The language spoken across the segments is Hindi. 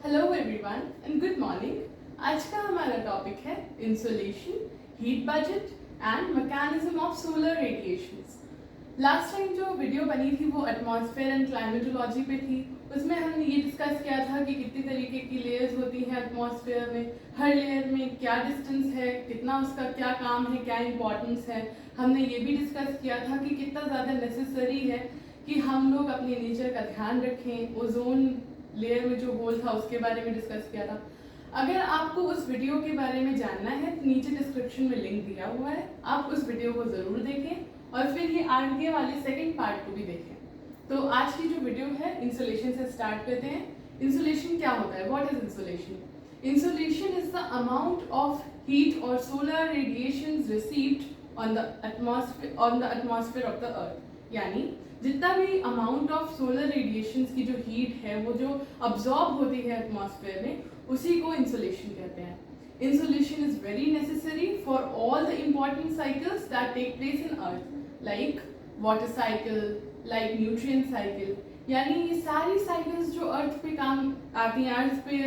Hello everyone and good morning. आज का हमारा टॉपिक है insulation, heat budget and mechanism of solar radiations. Last time जो वीडियो बनी थी वो एटमॉस्फेयर एंड क्लाइमेटोलॉजी पे थी। उसमें हमने ये डिस्कस किया था कि कितनी तरीके की लेयर्स होती हैं एटमॉस्फेयर में, हर लेयर में क्या डिस्टेंस है, कितना उसका क्या काम है, क्या इंपॉर्टेंस है। हमने ये भी डिस्कस किया था कि कितना ज़्यादा नेसेसरी है कि हम लोग अपने नेचर का ध्यान रखें। ओजोन लेयर में जो होल था उसके बारे में डिस्कस किया था। अगर आपको उस वीडियो के बारे में जानना है तो नीचे डिस्क्रिप्शन में लिंक दिया हुआ है, आप उस वीडियो को ज़रूर देखें और फिर ये आगे वाले सेकंड पार्ट को भी देखें। तो आज की जो वीडियो है इंसुलेशन से स्टार्ट करते हैं। इंसुलेशन क्या होता है? What is insulation? Insulation is the amount of heat और solar radiations received on the atmosphere of the earth. यानी जितना भी अमाउंट ऑफ सोलर रेडिएशंस की जो हीट है वो जो अब्जॉर्ब होती है एटमॉस्फेयर में, उसी को इंसुलेशन कहते हैं। Insulation is very necessary for all the important cycles that take place in earth, like water cycle, like nutrient cycle. यानी ये सारी साइकिल्स जो अर्थ पे काम आती हैं, अर्थ पे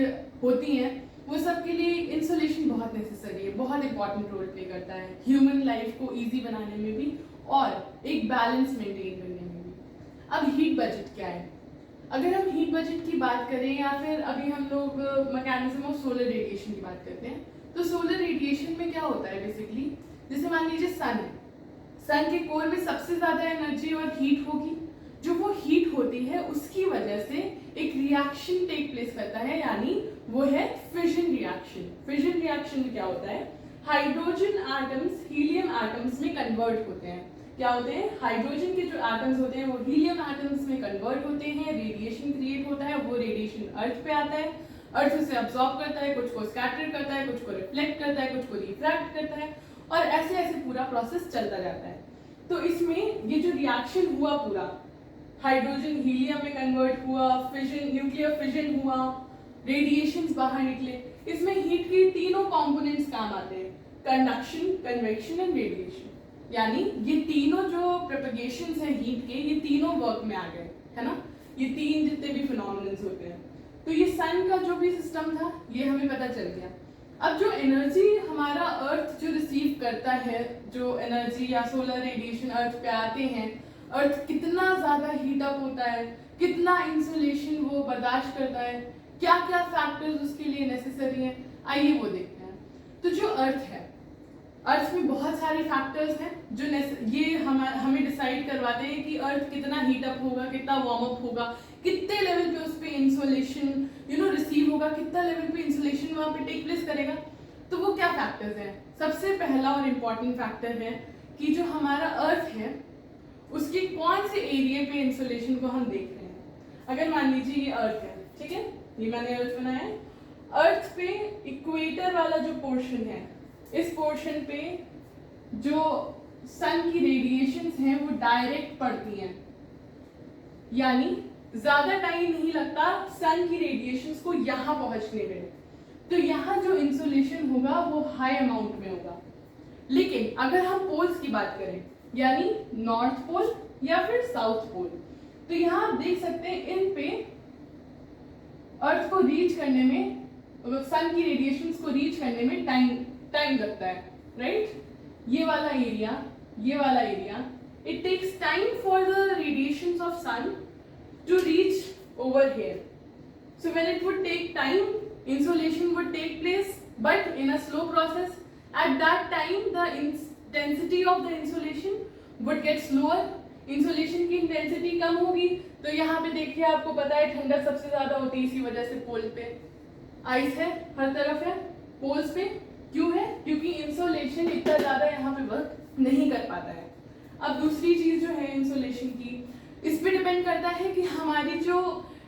होती हैं, वो सब के लिए इंसुलेशन बहुत नेसेसरी है, बहुत इंपॉर्टेंट रोल प्ले करता है ह्यूमन लाइफ को इजी बनाने में भी और एक बैलेंस मेंटेन करने में भी। अब हीट बजट क्या है? अगर हम हीट बजट की बात करें या फिर अभी हम लोग मैकेनिज्म ऑफ सोलर रेडिएशन की बात करते हैं, तो सोलर रेडिएशन में क्या होता है बेसिकली, जैसे मान लीजिए सन है, सन के कोर में सबसे ज्यादा एनर्जी और हीट होगी। जो वो हीट होती है उसकी वजह से एक रिएक्शन टेक प्लेस करता है, यानी वो है फिजन रिएक्शन। फिजन रिएक्शन में क्या होता है? हाइड्रोजन एटम्स हीलियम एटम्स में कन्वर्ट होते हैं। क्या होते हैं? हाइड्रोजन के जो एटम्स होते हैं वो हीलियम एटम्स में कन्वर्ट होते हैं, रेडिएशन क्रिएट होता है, वो रेडिएशन अर्थ पे आता है, अर्थ उसे अब्सॉर्ब करता है, कुछ को स्कैटर करता है, कुछ को रिफ्लेक्ट करता है, कुछ को रिफ्रैक्ट करता है, और ऐसे ऐसे पूरा प्रोसेस चलता जाता है। तो इसमें ये जो रिएक्शन हुआ पूरा, हाइड्रोजन हीलियम में कन्वर्ट हुआ, फिजन, न्यूक्लियर फिजन हुआ, रेडिएशंस बाहर निकले, इसमें हीट के तीनों कंपोनेंट्स काम आते हैं, कंडक्शन, कन्वेक्शन एंड रेडिएशन। यानी ये तीनों जो प्रोपगेशंस हैं हीट के, ये तीनों वर्क में आ गए, है ना? ये तीन जितने भी फिनोमिनन्स होते हैं। तो ये सन का जो भी सिस्टम था ये हमें पता चल गया। अब जो एनर्जी हमारा अर्थ जो रिसीव करता है, जो एनर्जी या सोलर रेडिएशन अर्थ पे आते हैं, अर्थ कितना ज्यादा हीट अप होता है, कितना इंसुलेशन वो बर्दाश्त करता है, क्या क्या फैक्टर्स उसके लिए नेसेसरी हैं, आइए वो देखते हैं। तो जो अर्थ है, अर्थ में बहुत सारे फैक्टर्स हैं जो ये हमें डिसाइड करवाते हैं कि अर्थ कितना हीट अप होगा, कितना वार्म अप होगा, कितने लेवल पे उस पे इंसुलेशन रिसीव होगा, कितना लेवल पे इंसुलेशन वहां पे टेक प्लेस करेगा। तो वो क्या फैक्टर्स हैं? सबसे पहला और इम्पॉर्टेंट फैक्टर है कि जो हमारा अर्थ है उसके कौन से एरिया पे इंसुलेशन को हम देख रहे हैं। अगर मान लीजिए ये अर्थ है, ठीक है, ये मैंने अर्थ बनाया है, अर्थ पे इक्वेटर वाला जो पोर्शन है, इस पोर्शन पे जो सन की रेडिएशंस हैं वो डायरेक्ट पड़ती हैं, यानी ज्यादा टाइम नहीं लगता सन की रेडिएशंस को यहां पहुंचने में। तो यहां जो इंसुलेशन होगा वो हाई अमाउंट में होगा। लेकिन अगर हम पोल्स की बात करें, यानी नॉर्थ पोल या फिर साउथ पोल, तो यहां आप देख सकते हैं इन पे अर्थ को रीच करने में, सन की रेडिएशंस को रीच करने में टाइम लगता है, राइट? ये वाला area it takes time for the radiations of sun to reach over here. So when it would take time, insolation would take place, but in a slow process. At that time the intensity of the insolation would get slower, insolation की इंटेंसिटी कम होगी। तो यहाँ पे देखिए, आपको पता है ठंडक सबसे ज्यादा होती है, इसी वजह से पोल पे आइस है, हर तरफ है पोल्स पे। क्यों है? क्योंकि इंसुलेशन इतना ज्यादा यहाँ पे वर्क नहीं कर पाता है। अब दूसरी चीज जो है इंसुलेशन की, इस पे डिपेंड करता है कि हमारी जो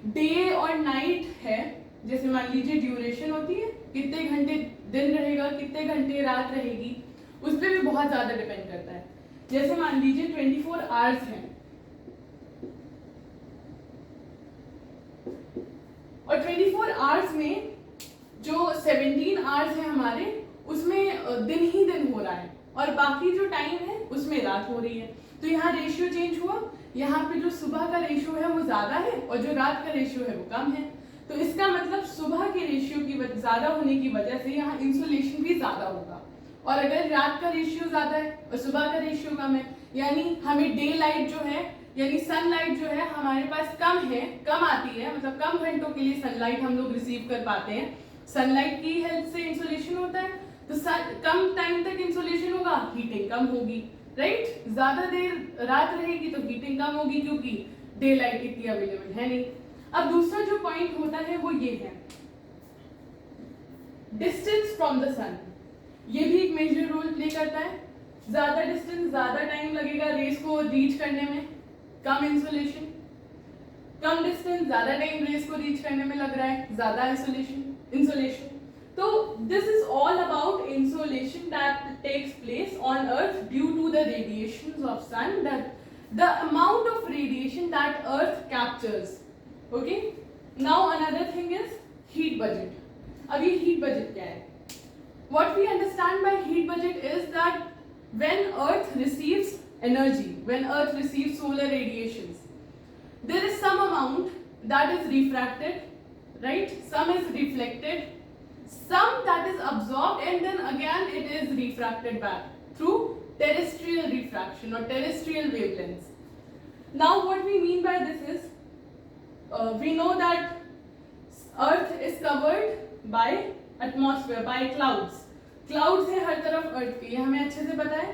डे और नाइट है, जैसे मान लीजिए ड्यूरेशन होती है, कितने घंटे दिन रहेगा, कितने घंटे रात रहेगी, उस पर भी बहुत ज्यादा डिपेंड करता है। जैसे मान लीजिए 24 आवर्स है और 24 आवर्स में जो 17 आवर्स है हमारे, उसमें दिन ही दिन हो रहा है और बाकी जो टाइम है उसमें रात हो रही है। तो यहाँ रेशियो चेंज हुआ, यहाँ पे जो सुबह का रेशियो है वो ज्यादा है और जो रात का रेशियो है वो कम है। तो इसका मतलब सुबह के रेशियो की ज्यादा होने की वजह से यहाँ इंसोलेशन भी ज्यादा होगा, और अगर रात का रेशियो ज्यादा है और सुबह का रेशियो कम है, यानी हमें डे लाइट जो है यानी सनलाइट जो है हमारे पास कम है, कम आती है, मतलब कम घंटों के लिए सनलाइट हम लोग रिसीव कर पाते हैं। सनलाइट की हेल्प से इंसोलेशन होता है, तो कम टाइम तक इंसोलेशन होगा, हीटिंग कम होगी, राइट। ज्यादा देर रात रहेगी तो हीटिंग कम होगी, क्योंकि डे लाइट इतनी अवेलेबल है नहीं। अब दूसरा जो पॉइंट होता है वो ये है डिस्टेंस फ्रॉम द सन। ये भी एक मेजर रोल प्ले करता है। ज्यादा डिस्टेंस, ज्यादा टाइम लगेगा रेस को रीच करने में, कम इंसोलेशन। कम डिस्टेंस, ज्यादा टाइम रेस को रीच करने में लग रहा है, ज्यादा इंसोलेशन। तो this is all about insolation that takes place on earth due to the radiations of sun, that the amount of radiation that earth captures. Okay, now another thing is heat budget. अब ये heat budget क्या है? What we understand by heat budget is that when earth receives energy, when earth receives solar radiations, there is some amount that is refracted, right? Some is reflected, some that is absorbed, and then again it is refracted back through terrestrial refraction or terrestrial wavelengths. Now what we mean by this is we know that earth is covered by atmosphere, by clouds. Clouds है हर तरफ अर्थ के, ये हमें अच्छे से पता है।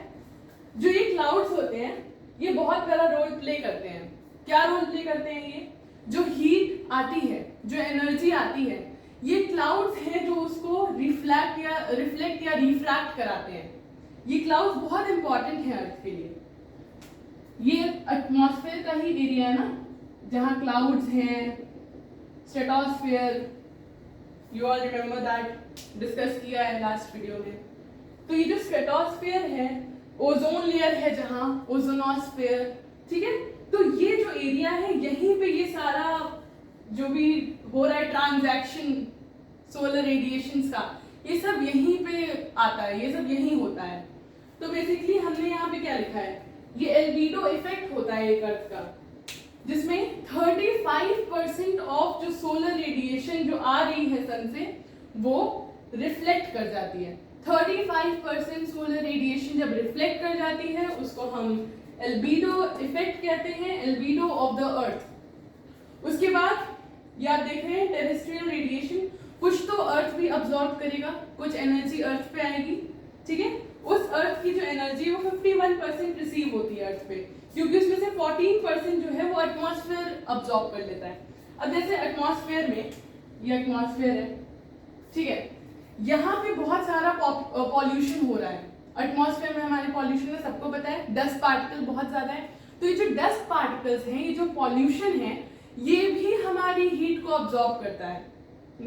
जो ये क्लाउड्स होते हैं ये बहुत बड़ा रोल प्ले करते हैं। क्या रोल प्ले करते हैं? ये जो हीट आती है, जो एनर्जी आती है, ये क्लाउड्स हैं जो उसको रिफ्लेक्ट या रिफ्रैक्ट कराते हैं। ये क्लाउड्स बहुत इंपॉर्टेंट है अर्थ के लिए। ये एटमॉस्फेयर का ही एरिया है ना, जहाँ क्लाउड्स हैं, stratosphere, you all remember that, discuss किया है लास्ट वीडियो में। तो ये जो स्ट्रेटोस्फेयर है, ओजोन लेयर है जहाँ, ओजोनोस्फेयर, ठीक है। तो ये जो एरिया है यहीं पे ये सारा जो भी हो रहा है ट्रांजैक्शन सोलर रेडिएशंस का, ये सब यहीं पे आता है, ये सब यहीं होता है। तो बेसिकली हमने यहाँ पे क्या लिखा है, ये एल्बिडो इफेक्ट होता है एक अर्थ का, जिसमें 35% ऑफ जो सोलर रेडिएशन जो आ रही है सन से वो रिफ्लेक्ट कर जाती है। 35% सोलर रेडिएशन जब रिफ्लेक्ट कर जाती है उसको हम एल्बिडो इफेक्ट कहते हैं, एल्बिडो ऑफ द अर्थ। उसके बाद ये आप देख रहे हैं टेरेस्ट्रियल रेडिएशन, कुछ तो अर्थ भी अब्सॉर्ब करेगा, कुछ एनर्जी अर्थ पे आएगी, ठीक है। उस अर्थ की जो एनर्जी वो 51% रिसीव होती है अर्थ पे, क्योंकि उसमें से 14% जो है वो एटमॉस्फेयर अब्सॉर्ब कर लेता है। अब जैसे एटमॉस्फेयर में, ये एटमॉस्फेयर है, ठीक है, यहाँ पे बहुत सारा पॉल्यूशन हो रहा है। एटमॉस्फेयर में हमारे पॉल्यूशन में सबको पता है डस्ट पार्टिकल बहुत ज्यादा है। तो ये जो डस्ट पार्टिकल्स हैं, ये जो पॉल्यूशन है, ये भी हमारी हीट को अब्सॉर्ब करता है,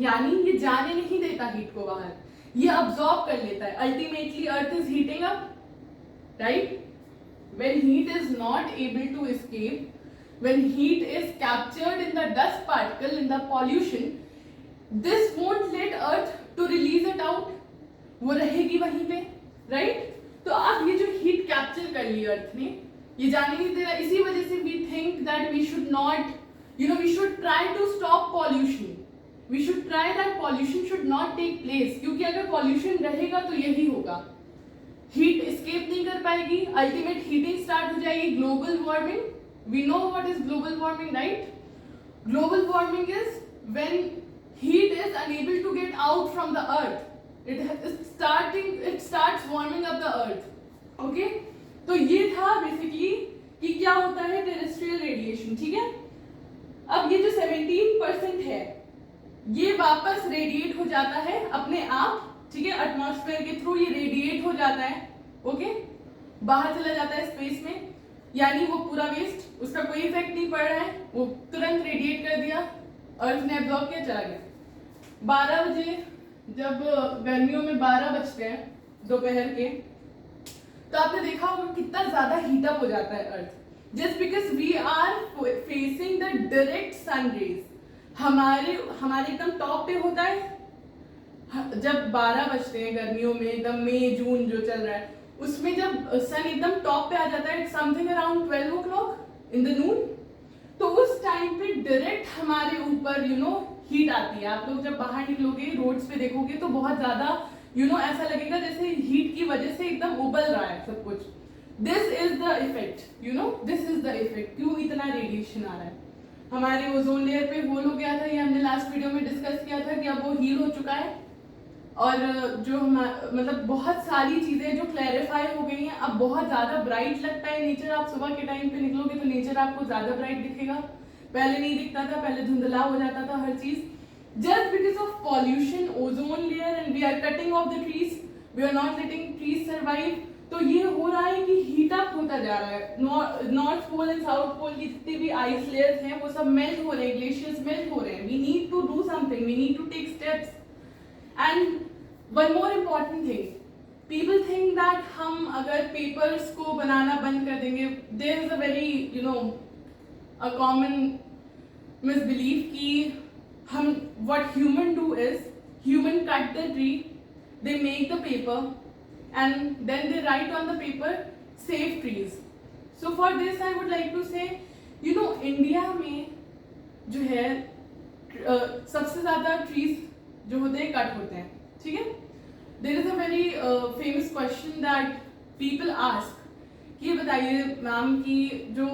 यानी ये जाने नहीं देता हीट को बाहर, ये अब्सॉर्ब कर लेता है। Ultimately earth is heating up, right. When heat is not able to escape, when heat is captured in the dust particle, in the pollution, this won't let earth to release it out, वो रहेगी वहीं पे, राइट। तो अब ये जो हीट कैप्चर कर ली अर्थ ने, ये जाने नहीं दे रहा। इसी वजह से we think that we should not, we should try to stop pollution, we should try that pollution should not take place, क्योंकि अगर pollution रहेगा तो यही होगा, heat escape नहीं कर पाएगी, ultimate heating start हो जाएगी, global warming। we know what is global warming, right? global warming is when heat is unable to get out from the earth, it starts warming up the earth, okay। तो ये था बेसिकली कि क्या होता है टेरेस्ट्रियल रेडिएशन, ठीक है। अब ये जो 17% है ये वापस रेडिएट हो जाता है अपने आप, ठीक है, एटमॉस्फेयर के थ्रू ये रेडिएट हो जाता है, ओके, बाहर चला जाता है स्पेस में, यानी वो पूरा वेस्ट, उसका कोई इफेक्ट नहीं पड़ रहा है, वो तुरंत रेडिएट कर दिया, अर्थ ने एब्जॉर्ब किया, चला गया। 12 बजे जब गर्मियों में 12 बजते हैं दोपहर के, तो आपने देखा होगा कितना ज्यादा हीटअप हो जाता है अर्थ, just because we are facing the direct sun rays। हमारे एकदम टॉप पे होता है जब 12 बजते हैं गर्मियों में, एकदम मई जून जो चल रहा है उसमें, जब सन एकदम टॉप पे आ जाता है something around 12 o'clock in the noon, तो उस टाइम पे डायरेक्ट हमारे ऊपर हीट आती है। आप लोग जब बाहर निकलोगे रोड्स पे देखोगे तो बहुत ज्यादा ऐसा लगेगा जैसे हीट की वजह से एकदम उबल रहा है सब कुछ। This is the effect, this is the effect. क्यों इतना रेडिएशन आ रहा है? हमारे ओजोन लेयर पे होल हो गया था, ये हमने लास्ट वीडियो में डिस्कस किया था कि अब वो हील हो चुका है, और जो मतलब बहुत सारी चीजें जो क्लैरिफाई हो गई हैं। अब बहुत ज्यादा ब्राइट लगता है नेचर। आप सुबह के टाइम पे निकलोगे तो नेचर आपको ज्यादा ब्राइट दिखेगा, पहले नहीं दिखता था, पहले धुंधला हो जाता था हर चीज, just because of pollution, ozone layer, and we are cutting off the trees, we are not letting trees survive। तो ये हो रहा है कि हीट अप होता जा रहा है। North pole and south pole की जितनी भी आइस लेयर्स हैं वो सब मेल्ट हो रहे हैं, ग्लेशियर्स मेल्ट हो रहे हैं। We need to do something, we need to take steps. And one more important thing, people think that हम अगर पेपर्स को बनाना बंद कर देंगे, there is a very a common misbelief कि हम what human do is human cut the tree, they make the paper, and then they write on the paper save trees। so for this I would like to say, India में जो है सबसे ज्यादा ट्रीज जो होते हैं कट होते हैं, ठीक है। There is a very famous question that people ask कि बताइए मैम कि जो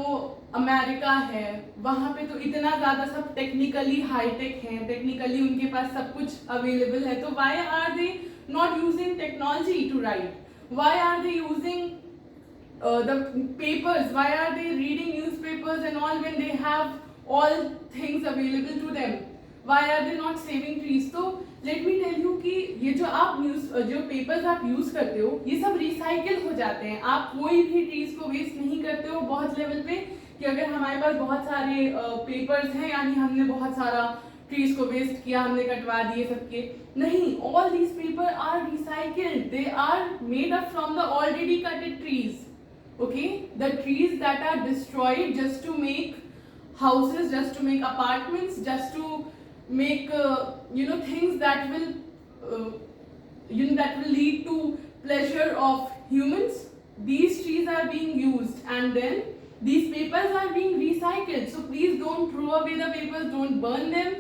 अमेरिका है वहां पे तो इतना ज्यादा सब टेक्निकली हाईटेक है, टेक्निकली उनके पास सब कुछ अवेलेबल है, तो why are they not using technology to right? Why are they using the papers? Why are they reading newspapers and all when they have all things available to them? Why are they not saving trees? तो लेट मी टेल यू कि ये जो पेपर्स आप यूज करते हो ये सब रिसाइकिल हो जाते हैं। आप कोई भी ट्रीज को वेस्ट नहीं करते हो बहुत लेवल पे कि अगर हमारे पास बहुत सारे पेपर्स हैं यानी हमने बहुत सारा ट्रीज को वेस्ट किया, हमने कटवा दिए सबके। नहीं, all these paper are recycled, they are made up from the already cutted trees. okay, the trees that are destroyed just to make houses, just to make apartments, just to make things that will lead to pleasure of humans, these trees are being used and then these papers are being recycled। so please don't throw away the papers, don't burn them,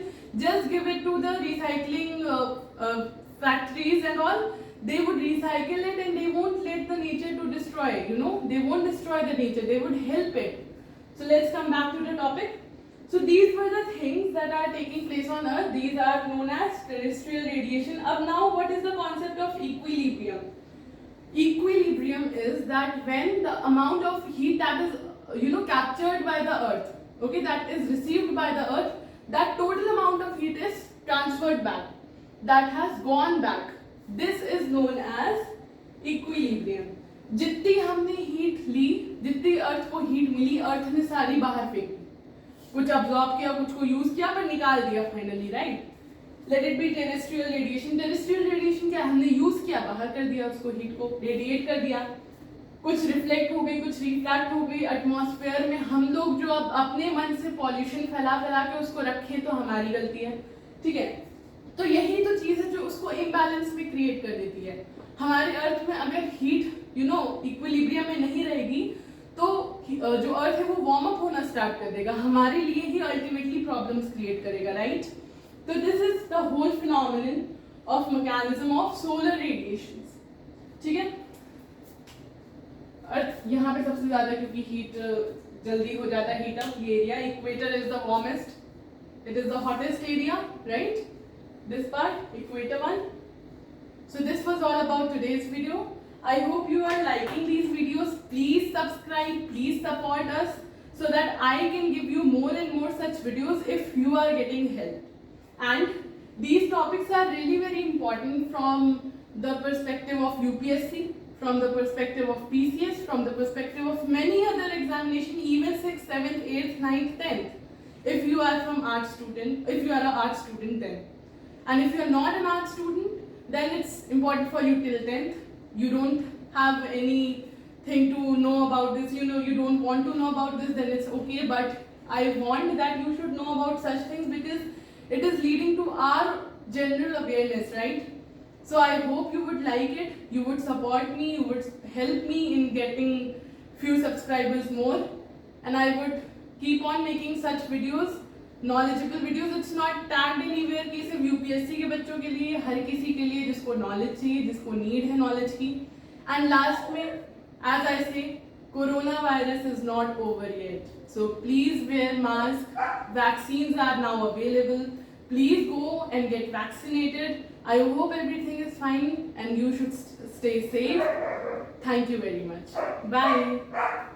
just give it to the recycling factories and all। they would recycle it and they won't let the nature to destroy, they won't destroy the nature, they would help it। so let's come back to the topic। so these were the things that are taking place on earth, these are known as terrestrial radiation। अब now what is the concept of equilibrium? Equilibrium is that when the amount of heat that is captured by the earth, okay, that is received by the earth, that total amount of heat is transferred back, that has gone back, this is known as equilibrium। जितनी हमने हीट ली, जितनी अर्थ को हीट मिली, अर्थ ने सारी बाहर फेंकी, कुछ अब्सॉर्ब किया, कुछ को यूज किया, पर निकाल दिया finally, right. Let it be terrestrial radiation. Terrestrial radiation क्या, हमने यूज किया, बाहर कर दिया उसको, हीट को रेडिएट कर दिया, कुछ रिफ्लेक्ट हो गई, कुछ रिफ्रैक्ट हो गई एटमॉस्फेयर में। हम लोग जो अब अपने मन से पॉल्यूशन फैला फैला के उसको रखें तो हमारी गलती है, ठीक है। तो यही तो चीज है जो उसको इम्बैलेंस में क्रिएट कर देती है। हमारे अर्थ में अगर हीट इक्विलिब्रियम में नहीं रहेगी तो जो अर्थ है वो वार्म अप होना स्टार्ट कर देगा, हमारे लिए ही अल्टीमेटली प्रॉब्लम्स क्रिएट करेगा, राइट। तो this is the whole phenomenon of mechanism of solar radiation, ठीक है। अर्थ यहाँ पे सबसे ज्यादा क्योंकि हीट जल्दी हो जाता है हीट अप, ये area equator is the warmest, it is the hottest area, right? This part, equator one। so this was all about today's video। I hope you are liking these videos। please subscribe, please support us so that I can give you more and more such videos if you are getting help। and these topics are really very important from the perspective of UPSC, from the perspective of PCS, from the perspective of many other examination, even 6th, 7th, 8th, 9th, 10th। if you are from art student, if you are an art student then, and if you are not an art student then it's important for you till 10th। you don't have anything to know about this, you don't want to know about this, then it's okay, but I want that you should know about such things because it is leading to our general awareness, right? so I hope you would like it, you would support me, you would help me in getting few subscribers more, and I would keep on making such videos knowledgeable videos. It's not tagged anywhere कि सिर्फ UPSC के बच्चों के लिए, हर किसी के लिए जिसको knowledge चाहिए, जिसको need है knowledge की. And last में, as I say, coronavirus is not over yet. So please wear mask. Vaccines are now available. Please go and get vaccinated. I hope everything is fine and you should stay safe. Thank you very much. Bye.